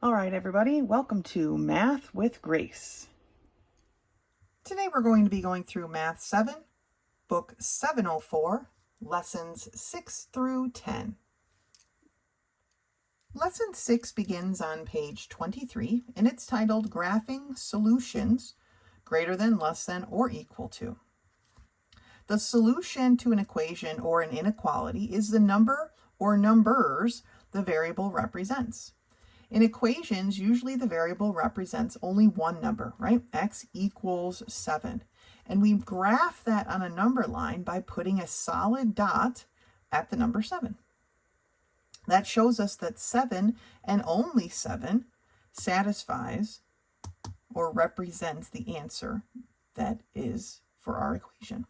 All right, everybody, welcome to Math with Grace. Today we're going to be going through Math 7, Book 704, Lessons 6 through 10. Lesson 6 begins on page 23, and it's titled Graphing Solutions Greater Than, Less Than, or Equal to. The solution to an equation or an inequality is the number or numbers the variable represents. In equations, usually the variable represents only one number, right? X equals 7. And we graph that on a number line by putting a solid dot at the number 7. That shows us that 7 and only 7 satisfies or represents the answer that is for our equation.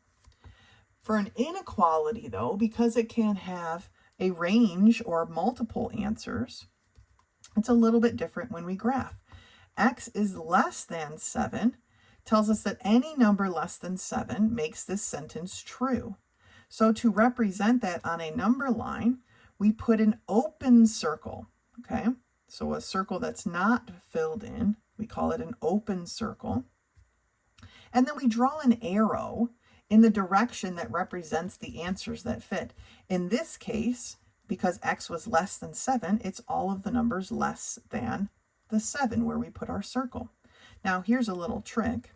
For an inequality, though, because it can have a range or multiple answers, it's a little bit different when we graph. X is less than 7 tells us that any number less than 7 makes this sentence true. So to represent that on a number line, we put an open circle, okay? So a circle that's not filled in, we call it an open circle. And then we draw an arrow in the direction that represents the answers that fit. In this case, because X was less than 7, it's all of the numbers less than the 7 where we put our circle. Now, here's a little trick.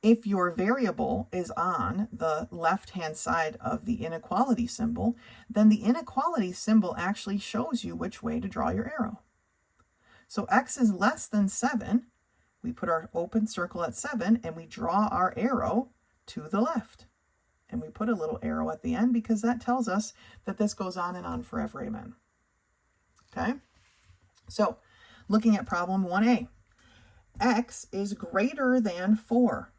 If your variable is on the left-hand side of the inequality symbol, then the inequality symbol actually shows you which way to draw your arrow. So X is less than 7. We put our open circle at 7, and we draw our arrow to the left. And we put a little arrow at the end because that tells us that this goes on and on forever, amen. Okay? So, looking at problem 1a. X is greater than 4.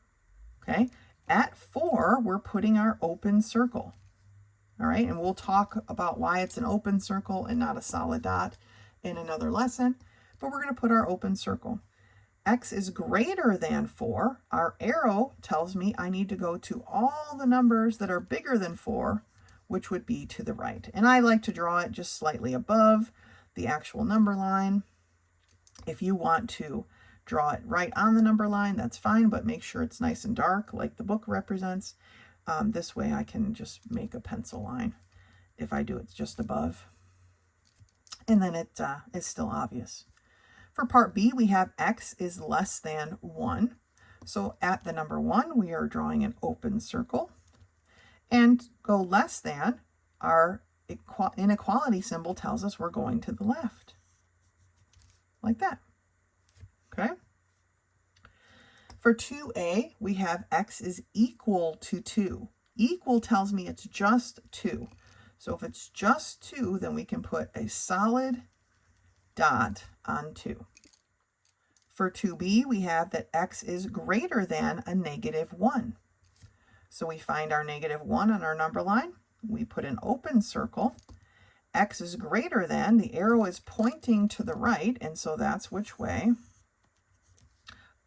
Okay? At 4, we're putting our open circle. All right? And we'll talk about why it's an open circle and not a solid dot in another lesson. But we're going to put our open circle. X is greater than 4, our arrow tells me I need to go to all the numbers that are bigger than 4, which would be to the right. And I like to draw it just slightly above the actual number line. If you want to draw it right on the number line, that's fine, but make sure it's nice and dark like the book represents. This way I can just make a pencil line if I do it just above. And then it is still obvious. For part B, we have X is less than 1. So at the number 1, we are drawing an open circle. And go less than, our inequality symbol tells us we're going to the left. Like that. Okay? For 2a, we have X is equal to 2. Equal tells me it's just 2. So if it's just 2, then we can put a solid dot on 2. For 2b, we have that X is greater than a negative 1. So we find our negative 1 on our number line. We put an open circle. X is greater than, the arrow is pointing to the right, and so that's which way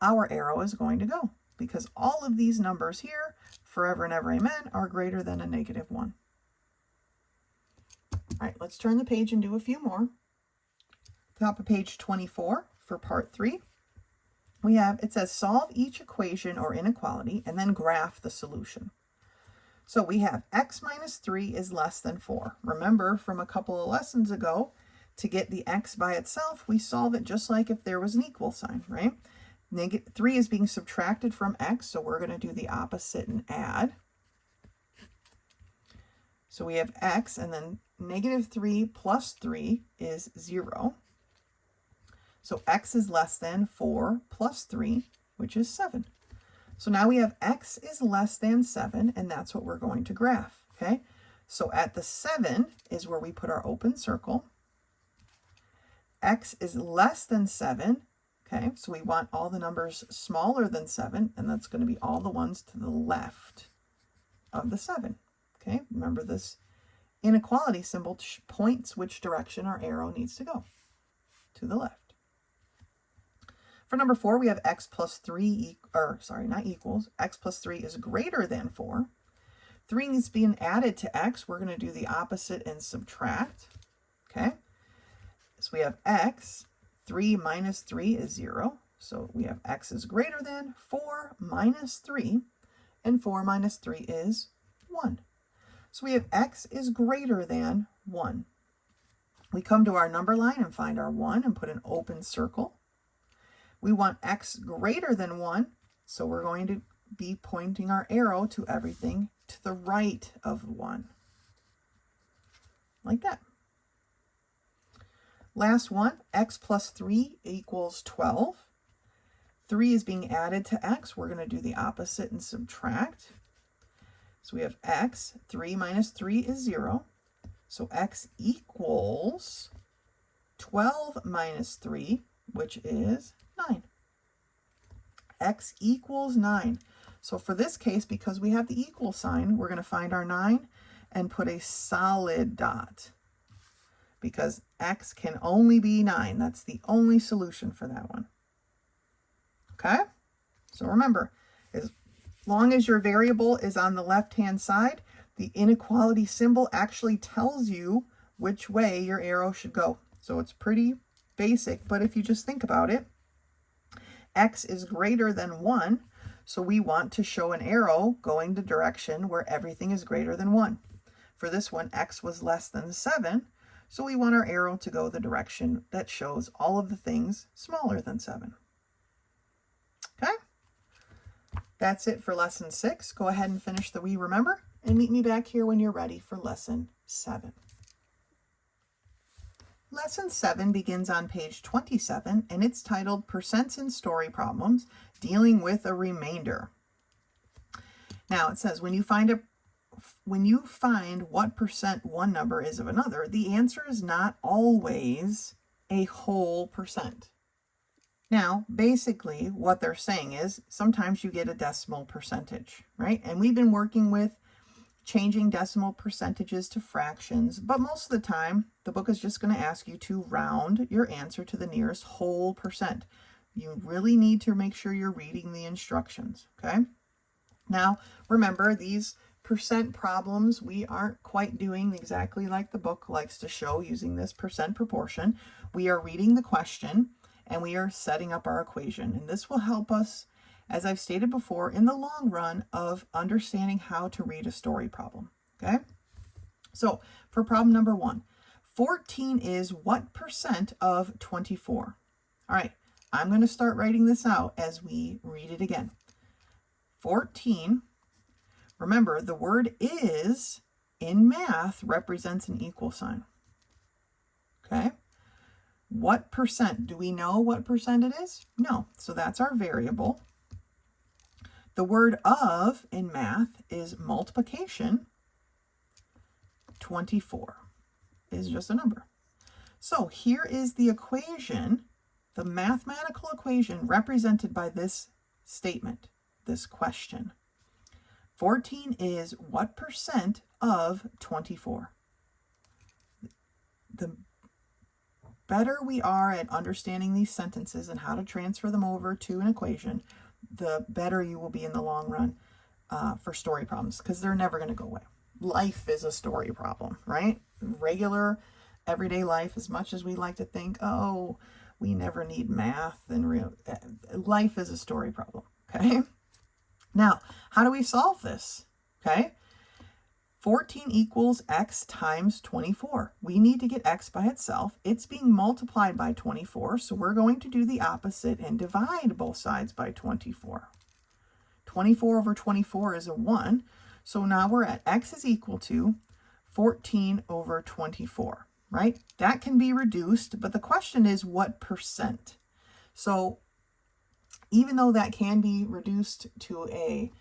our arrow is going to go, because all of these numbers here, forever and ever, amen, are greater than a negative 1. All right, let's turn the page and do a few more. Top of page 24 for part 3, we have, it says solve each equation or inequality and then graph the solution. So we have X minus 3 is less than 4. Remember from a couple of lessons ago, to get the X by itself, we solve it just like if there was an equal sign, right? Negative 3 is being subtracted from X, so we're going to do the opposite and add. So we have X, and then negative 3 plus 3 is 0. So X is less than 4 plus 3, which is 7. So now we have X is less than 7, and that's what we're going to graph, okay? So at the 7 is where we put our open circle. X is less than 7, okay? So we want all the numbers smaller than 7, and that's going to be all the ones to the left of the 7, okay? Remember this inequality symbol points which direction our arrow needs to go, to the left. For number 4, we have X plus 3, not equals, X plus 3 is greater than 4. 3 needs being added to X. We're going to do the opposite and subtract, okay? So we have X 3 minus 3 is 0. So we have x is greater than 4 minus 3, and 4 minus 3 is 1. So we have x is greater than 1. We come to our number line and find our 1 and put an open circle. We want x greater than 1, so we're going to be pointing our arrow to everything to the right of 1. Like that. Last one, x plus 3 equals 12. 3 is being added to x. We're going to do the opposite and subtract. So we have x, 3 minus 3 is 0. So x equals 12 minus 3, which is 9. X equals 9. So for this case, because we have the equal sign, we're going to find our 9 and put a solid dot, because x can only be 9. That's the only solution for that one. Okay? So remember, as long as your variable is on the left-hand side, the inequality symbol actually tells you which way your arrow should go. So it's pretty basic, but if you just think about it, x is greater than 1, so we want to show an arrow going the direction where everything is greater than 1. For this one, x was less than 7, so we want our arrow to go the direction that shows all of the things smaller than 7. Okay? That's it for lesson 6. Go ahead and finish the We Remember, and meet me back here when you're ready for lesson 7. Lesson 7 begins on page 27, and it's titled Percents in Story Problems, Dealing with a Remainder. Now it says, when you find what percent one number is of another, the answer is not always a whole percent. Now, basically what they're saying is sometimes you get a decimal percentage, right? And we've been working with changing decimal percentages to fractions, but most of the time the book is just going to ask you to round your answer to the nearest whole percent. You really need to make sure you're reading the instructions, okay? Now, remember, these percent problems we aren't quite doing exactly like the book likes to show using this percent proportion. We are reading the question and we are setting up our equation, and this will help us, as I've stated before, in the long run of understanding how to read a story problem, okay? So for problem number 1, 14 is what percent of 24? All right, I'm going to start writing this out as we read it again. 14, remember the word is in math represents an equal sign, okay? What percent? Do we know what percent it is? No, so that's our variable. The word of in math is multiplication. 24 is just a number. So here is the equation, the mathematical equation represented by this statement, this question. 14 is what percent of 24? The better we are at understanding these sentences and how to transfer them over to an equation, the better you will be in the long run for story problems, because they're never going to go away. Life is a story problem, right? Regular, everyday life, as much as we like to think, oh, we never need math, and life is a story problem, okay? Now, how do we solve this, okay? 14 equals x times 24. We need to get x by itself. It's being multiplied by 24, so we're going to do the opposite and divide both sides by 24. 24 over 24 is a 1, so now we're at x is equal to 14 over 24, right? That can be reduced, but the question is what percent? So even though that can be reduced to a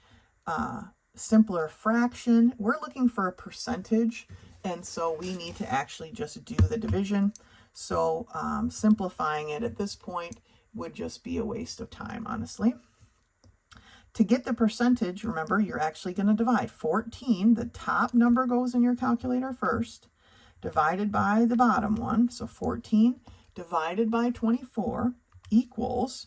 simpler fraction, we're looking for a percentage, and so we need to actually just do the division. So simplifying it at this point would just be a waste of time, honestly. To get the percentage, remember, you're actually going to divide 14, the top number goes in your calculator first, divided by the bottom one. So 14 divided by 24 equals,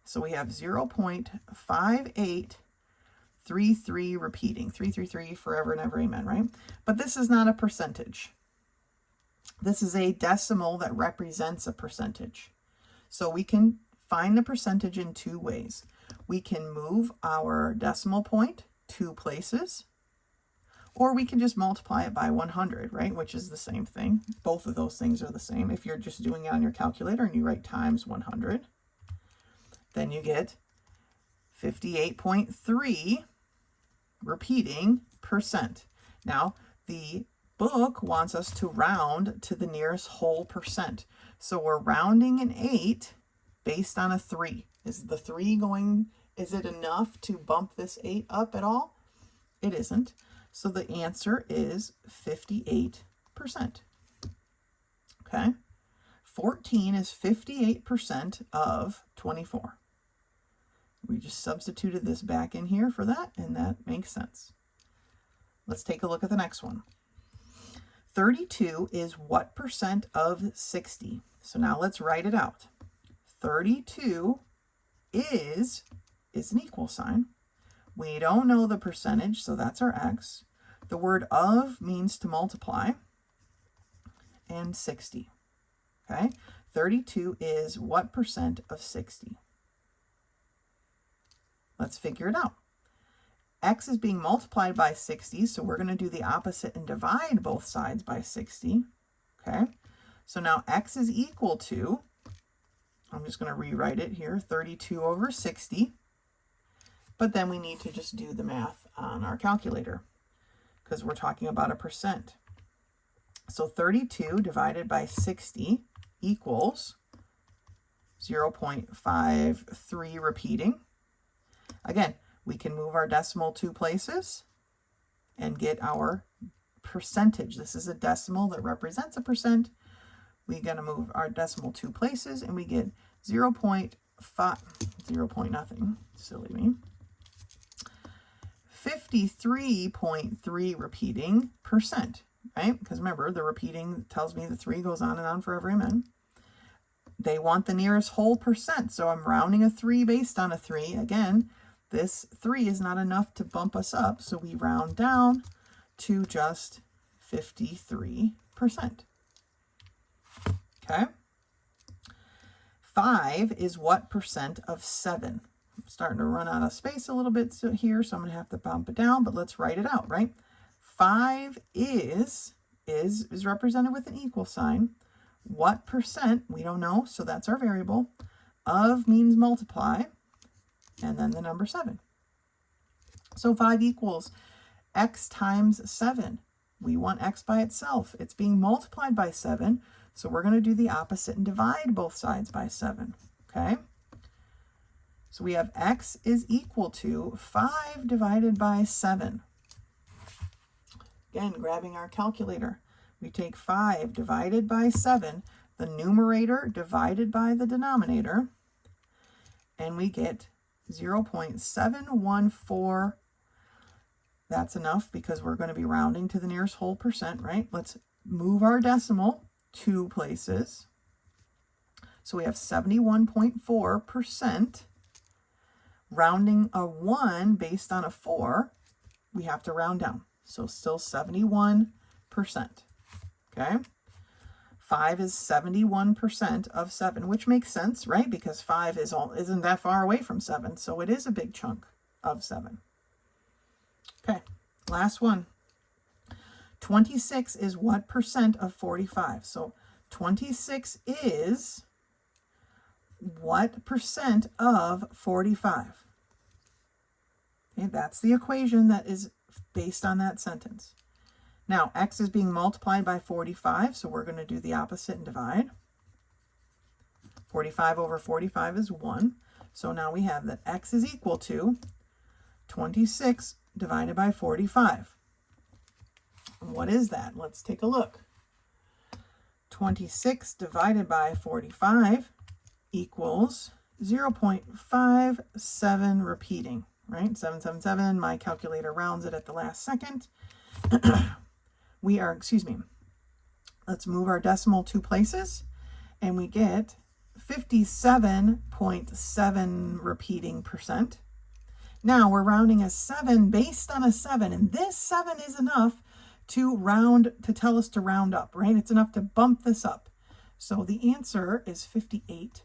so we have 0.5833 repeating, 333 forever and ever, amen, right? But this is not a percentage. This is a decimal that represents a percentage. So we can find the percentage in two ways. We can move our decimal point 2 places, or we can just multiply it by 100, right? Which is the same thing. Both of those things are the same. If you're just doing it on your calculator and you write times 100, then you get 58.3 repeating percent. Now, the book wants us to round to the nearest whole percent. So we're rounding an 8 based on a 3. Is the 3 going, is it enough to bump this 8 up at all? It isn't. So the answer is 58%. Okay. 14 is 58% of 24. We just substituted this back in here for that, and that makes sense. Let's take a look at the next one. 32 is what percent of 60? So now let's write it out. 32 is an equal sign. We don't know the percentage, so that's our x. The word of means to multiply, and 60. Okay, 32 is what percent of 60? Let's figure it out. X is being multiplied by 60, so we're going to do the opposite and divide both sides by 60. Okay, so now x is equal to, I'm just going to rewrite it here, 32 over 60. But then we need to just do the math on our calculator because we're talking about a percent. So 32 divided by 60 equals 0.53 repeating. Again, we can move our decimal 2 places and get our percentage. This is a decimal that represents a percent. We're going to move our decimal 2 places and we get 0.nothing, silly me. 53.3 repeating percent, right? Because remember, the repeating tells me the 3 goes on and on forever, amen. They want the nearest whole percent, so I'm rounding a 3 based on a 3. Again, this 3 is not enough to bump us up, so we round down to just 53%. Okay? 5 is what percent of 7? I'm starting to run out of space a little bit here, so I'm going to have to bump it down, but let's write it out, right? 5 is represented with an equal sign. What percent? We don't know, so that's our variable. Of means multiply, and then the number 7. So 5 equals x times 7. We want x by itself. It's being multiplied by 7, so we're going to do the opposite and divide both sides by 7, okay? So we have x is equal to 5 divided by 7. Again, grabbing our calculator. We take 5 divided by 7, the numerator divided by the denominator, and we get 0.714. That's enough because we're going to be rounding to the nearest whole percent, right? Let's move our decimal 2 places. So we have 71.4%. Rounding a 1 based on a 4, we have to round down. So still 71%. Okay? 5 is 71% of 7, which makes sense, right? Because 5 isn't that far away from 7, so it is a big chunk of 7. Okay, last one. 26 is what percent of 45? So 26 is what percent of 45? Okay, that's the equation that is based on that sentence. Now, x is being multiplied by 45, so we're going to do the opposite and divide. 45 over 45 is 1. So now we have that x is equal to 26 divided by 45. What is that? Let's take a look. 26 divided by 45 equals 0.57 repeating, right? 777, my calculator rounds it at the last second. Let's move our decimal 2 places, and we get 57.7 repeating percent. Now we're rounding a 7 based on a 7, and this 7 is enough to tell us to round up, right? It's enough to bump this up. So the answer is 58%.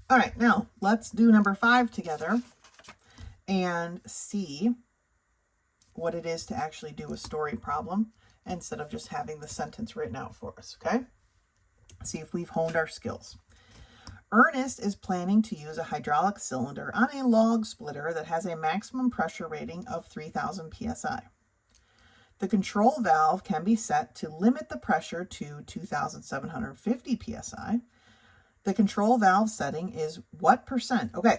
All right, now let's do number 5 together and see what it is to actually do a story problem instead of just having the sentence written out for us, okay? See if we've honed our skills. Ernest is planning to use a hydraulic cylinder on a log splitter that has a maximum pressure rating of 3,000 psi. The control valve can be set to limit the pressure to 2,750 psi. The control valve setting is what percent? Okay,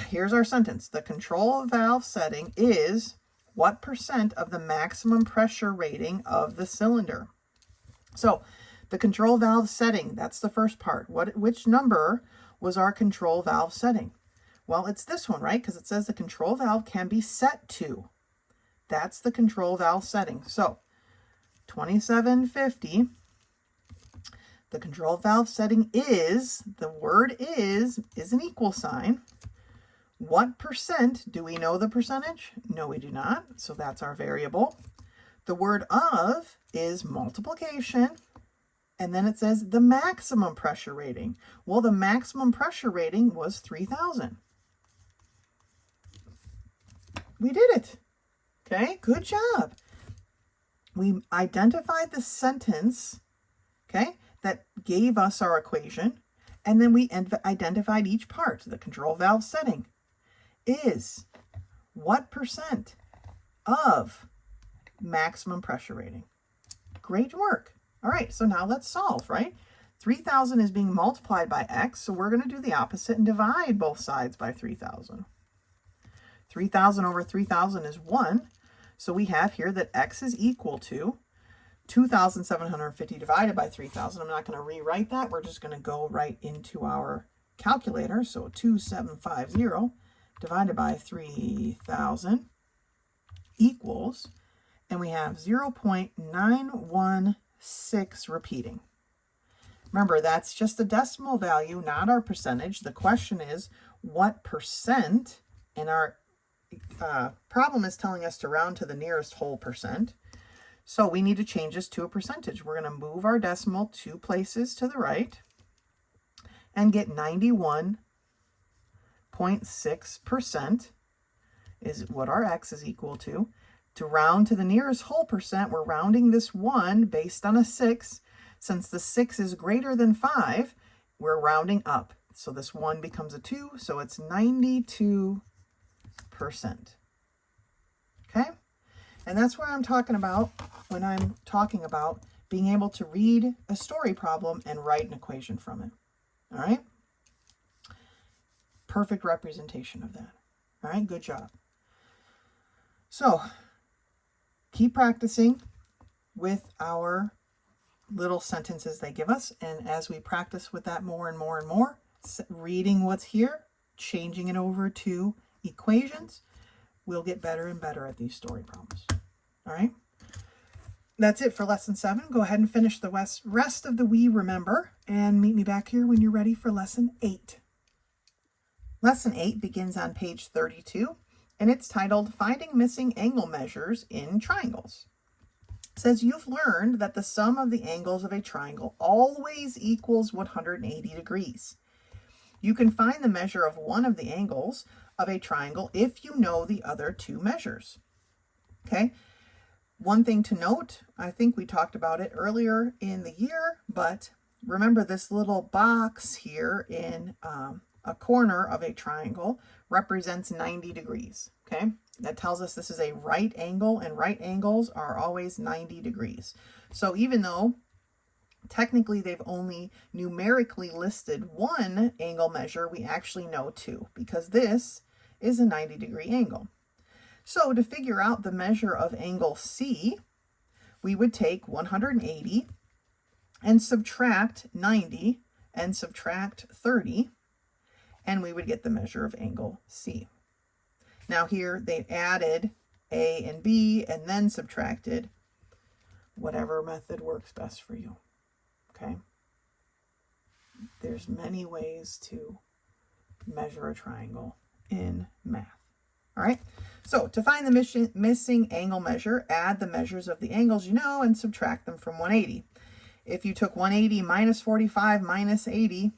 here's our sentence. The control valve setting is what percent of the maximum pressure rating of the cylinder? So the control valve setting, that's the first part. Which number was our control valve setting? Well, it's this one, right? Because it says the control valve can be set to. That's the control valve setting. So 2750, the control valve setting is, the word is an equal sign. What percent? Do we know the percentage? No, we do not. So that's our variable. The word of is multiplication. And then it says the maximum pressure rating. Well, the maximum pressure rating was 3,000. We did it. Okay, good job. We identified the sentence, okay, that gave us our equation. And then we identified each part. The control valve setting is what percent of maximum pressure rating. Great work. All right, so now let's solve, right? 3,000 is being multiplied by x, so we're going to do the opposite and divide both sides by 3,000. 3,000 over 3,000 is 1, so we have here that x is equal to 2,750 divided by 3,000. I'm not going to rewrite that. We're just going to go right into our calculator. So 2,750 divided by 3,000 equals, and we have 0.916 repeating. Remember, that's just a decimal value, not our percentage. The question is what percent, and our problem is telling us to round to the nearest whole percent. So we need to change this to a percentage. We're going to move our decimal 2 places to the right and get 91.6% is what our x is equal to. To round to the nearest whole percent, we're rounding this 1 based on a 6. Since the 6 is greater than 5, we're rounding up. So this 1 becomes a 2, so it's 92%. Okay? And that's what I'm talking about when I'm talking about being able to read a story problem and write an equation from it. All right? Perfect representation of that. All right, good job. So, keep practicing with our little sentences they give us. And as we practice with that more and more and more, reading what's here, changing it over to equations, we'll get better and better at these story problems. All right? That's it for lesson 7. Go ahead and finish the rest of the We Remember and meet me back here when you're ready for lesson 8. Lesson 8 begins on page 32, and it's titled Finding Missing Angle Measures in Triangles. It says you've learned that the sum of the angles of a triangle always equals 180 degrees. You can find the measure of one of the angles of a triangle if you know the other 2 measures. Okay? One thing to note, I think we talked about it earlier in the year, but remember this little box here in a corner of a triangle represents 90 degrees, okay? That tells us this is a right angle, and right angles are always 90 degrees. So even though technically they've only numerically listed 1 angle measure, we actually know 2, because this is a 90-degree angle. So to figure out the measure of angle C, we would take 180 and subtract 90 and subtract 30, and we would get the measure of angle C. Now here they've added A and B and then subtracted. Whatever method works best for you, okay? There's many ways to measure a triangle in math, All right. So to find the missing angle measure, add the measures of the angles you know and subtract them from 180. If you took 180 minus 45 minus 80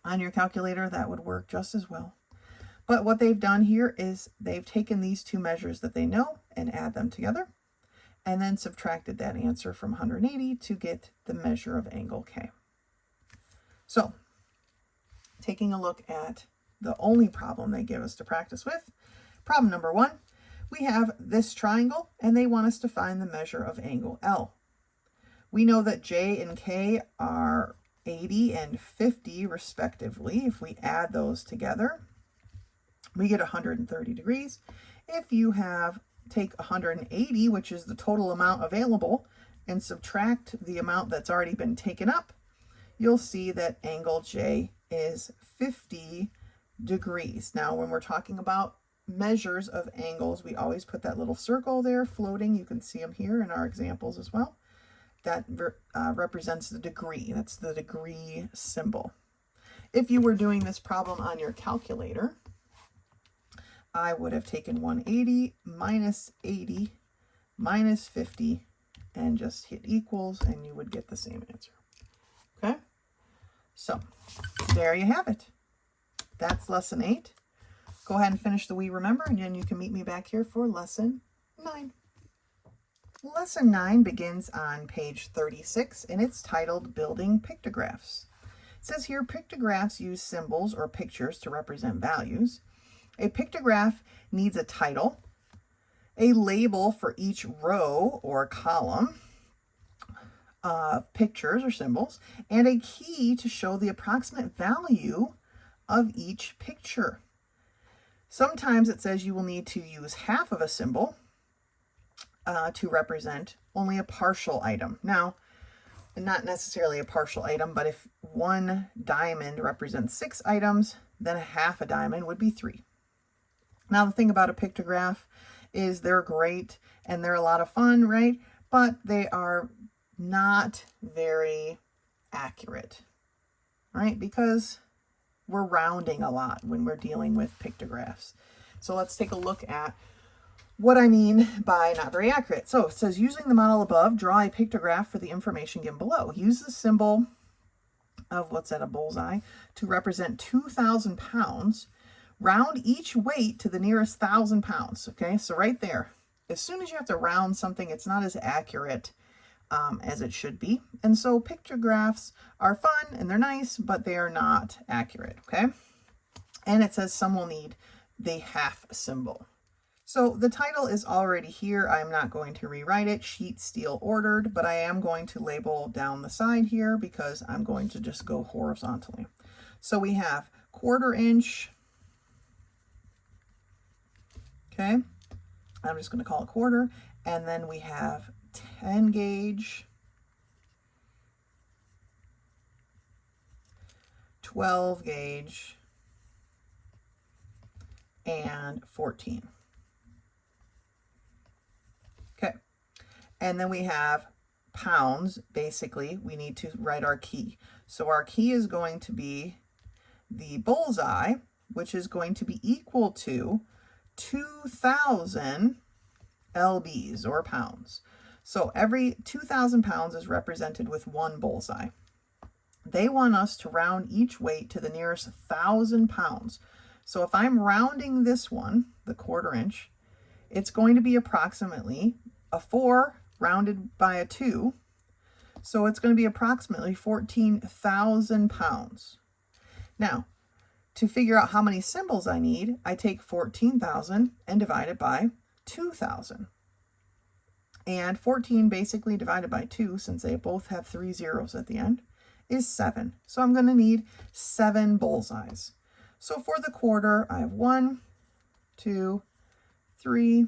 on your calculator, that would work just as well. But what they've done here is they've taken these two measures that they know and add them together, and then subtracted that answer from 180 to get the measure of angle K. So, taking a look at the only problem they give us to practice with, problem number 1, we have this triangle, and they want us to find the measure of angle L. We know that J and K are 80 and 50 respectively. If we add those together, we get 130 degrees. If you take 180, which is the total amount available, and subtract the amount that's already been taken up, you'll see that angle J is 50 degrees. Now, when we're talking about measures of angles, we always put that little circle there floating. You can see them here in our examples as well. That represents the degree. That's the degree symbol. If you were doing this problem on your calculator, I would have taken 180 minus 80 minus 50 and just hit equals, and you would get the same answer. Okay? So, there you have it. That's lesson 8. Go ahead and finish the We Remember, and then you can meet me back here for lesson 9. Lesson 9 begins on page 36, and it's titled Building Pictographs. It says here, pictographs use symbols or pictures to represent values. A pictograph needs a title, a label for each row or column of pictures or symbols, and a key to show the approximate value of each picture. Sometimes it says you will need to use half of a symbol to represent only a partial item. Now, not necessarily a partial item, but if one diamond represents 6 items, then half a diamond would be 3. Now, the thing about a pictograph is they're great and they're a lot of fun, right? But they are not very accurate, right? Because we're rounding a lot when we're dealing with pictographs. So let's take a look at what I mean by not very accurate. So it says, using the model above, draw a pictograph for the information given below. Use the symbol of what's at a bullseye to represent 2,000 pounds. Round each weight to the nearest 1,000 pounds. Okay, so right there, as soon as you have to round something, it's not as accurate as it should be. And so pictographs are fun and they're nice, but they are not accurate. Okay, and it says some will need the half symbol. So the title is already here. I'm not going to rewrite it, sheet steel ordered, but I am going to label down the side here because I'm going to just go horizontally. So we have 1/4 inch. Okay, I'm just going to call it 1/4, and then we have 10 gauge, 12 gauge, and 14. Okay, and then we have pounds. Basically, we need to write our key. So our key is going to be the bullseye, which is going to be equal to 2,000 lbs or pounds. So every 2,000 pounds is represented with 1 bullseye. They want us to round each weight to the nearest 1,000 pounds. So if I'm rounding this one, the 1/4 inch, it's going to be approximately a 4 rounded by a 2. So it's going to be approximately 14,000 pounds. Now, to figure out how many symbols I need, I take 14,000 and divide it by 2,000. And 14 basically divided by 2, since they both have 3 zeros at the end, is 7. So I'm going to need 7 bullseyes. So for the 1/4, I have 1, 2, 3,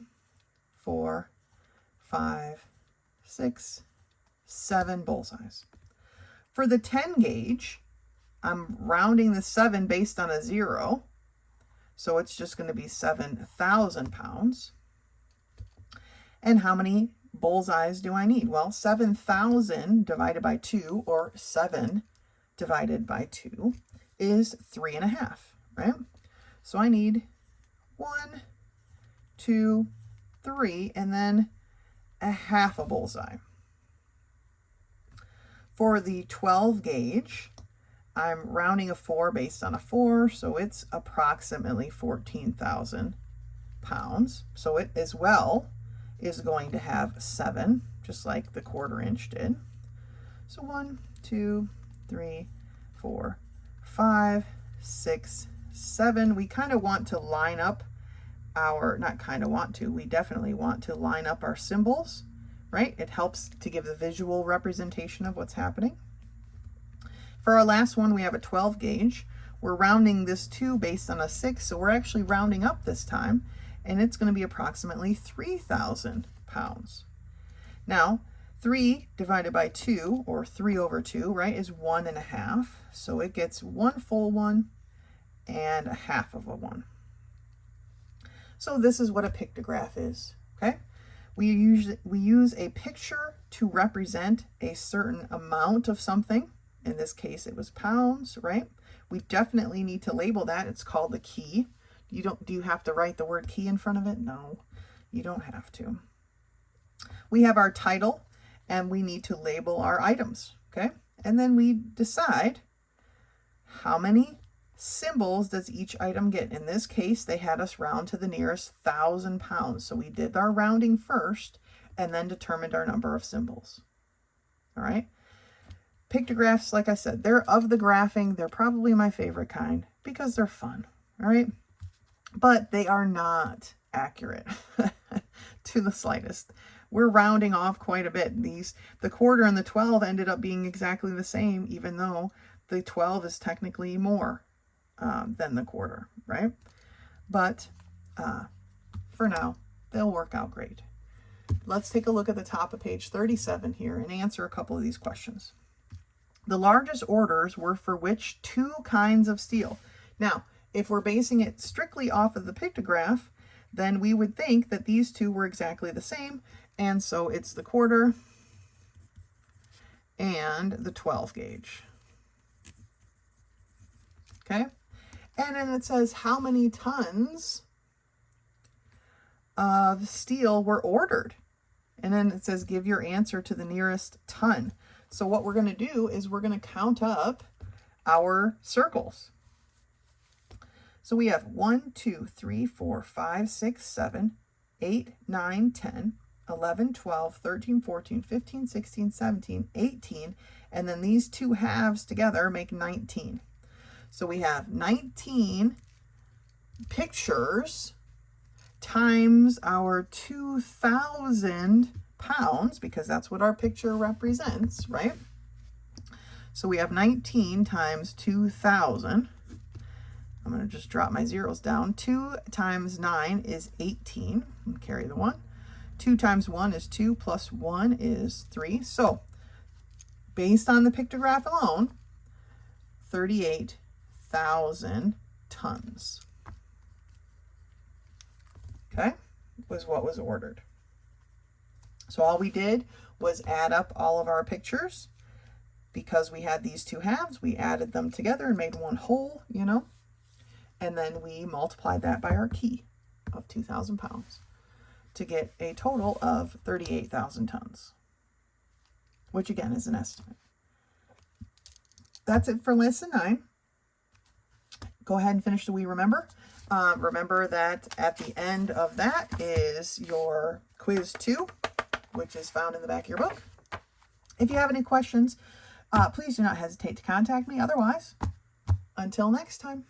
4, 5, 6, 7 bullseyes. For the 10 gauge, I'm rounding the 7 based on a 0. So it's just going to be 7,000 pounds. And how many bullseyes do I need? Well, 7,000 divided by 2, or 7 divided by 2, is 3.5, right? So I need 1, 2, 3, and then a half a bullseye. For the 12 gauge, I'm rounding a 4 based on a 4, so it's approximately 14,000 pounds. So it as well is going to have 7, just like the 1/4 inch did. So 1, 2, 3, 4, 5, 6, 7. We kind of want to line up our, not kind of want to, we definitely want to line up our symbols, right? It helps to give the visual representation of what's happening. For our last one, we have a 12 gauge. We're rounding this 2 based on a 6, so we're actually rounding up this time, and it's going to be approximately 3,000 pounds. Now, 3 divided by 2, or 3 over 2, right, is 1.5. So it gets 1 full one and a half of a 1. So this is what a pictograph is, okay? We use a picture to represent a certain amount of something. In this case, it was pounds, right? We definitely need to label that. It's called the key. Do you have to write the word key in front of it? No, you don't have to. We have our title, and we need to label our items, okay? And then we decide how many symbols does each item get. In this case, they had us round to the nearest 1,000 pounds. So we did our rounding first and then determined our number of symbols. All right. Pictographs, like I said, they're of the graphing. They're probably my favorite kind because they're fun. All right. But they are not accurate to the slightest. We're rounding off quite a bit. The 1/4 and the 12 ended up being exactly the same, even though the 12 is technically more than the 1/4, right? But for now, they'll work out great. Let's take a look at the top of page 37 here and answer a couple of these questions. The largest orders were for which 2 kinds of steel? Now, if we're basing it strictly off of the pictograph, then we would think that these 2 were exactly the same, and so it's the 1/4 and the 12 gauge. Okay? And then it says how many tons of steel were ordered. And then it says give your answer to the nearest ton. So what we're going to do is we're going to count up our circles. So we have 1, 2, 3, 4, 5, 6, 7, 8, 9, 10, 11, 12, 13, 14, 15, 16, 17, 18, and then these 2 halves together make 19. So we have 19 pictures times our 2,000 pounds, because that's what our picture represents, right? So we have 19 times 2,000. I'm going to just drop my zeros down. 2 times 9 is 18. And carry the 1. 2 times 1 is 2, plus 1 is 3. So based on the pictograph alone, 38,000 tons. Okay, was what was ordered. So all we did was add up all of our pictures. Because we had these 2 halves, we added them together and made one whole, you know, and then we multiplied that by our key of 2,000 pounds to get a total of 38,000 tons, which again is an estimate. That's it for lesson 9. Go ahead and finish the We Remember. Remember that at the end of that is your quiz 2, which is found in the back of your book. If you have any questions, please do not hesitate to contact me. Otherwise, until next time.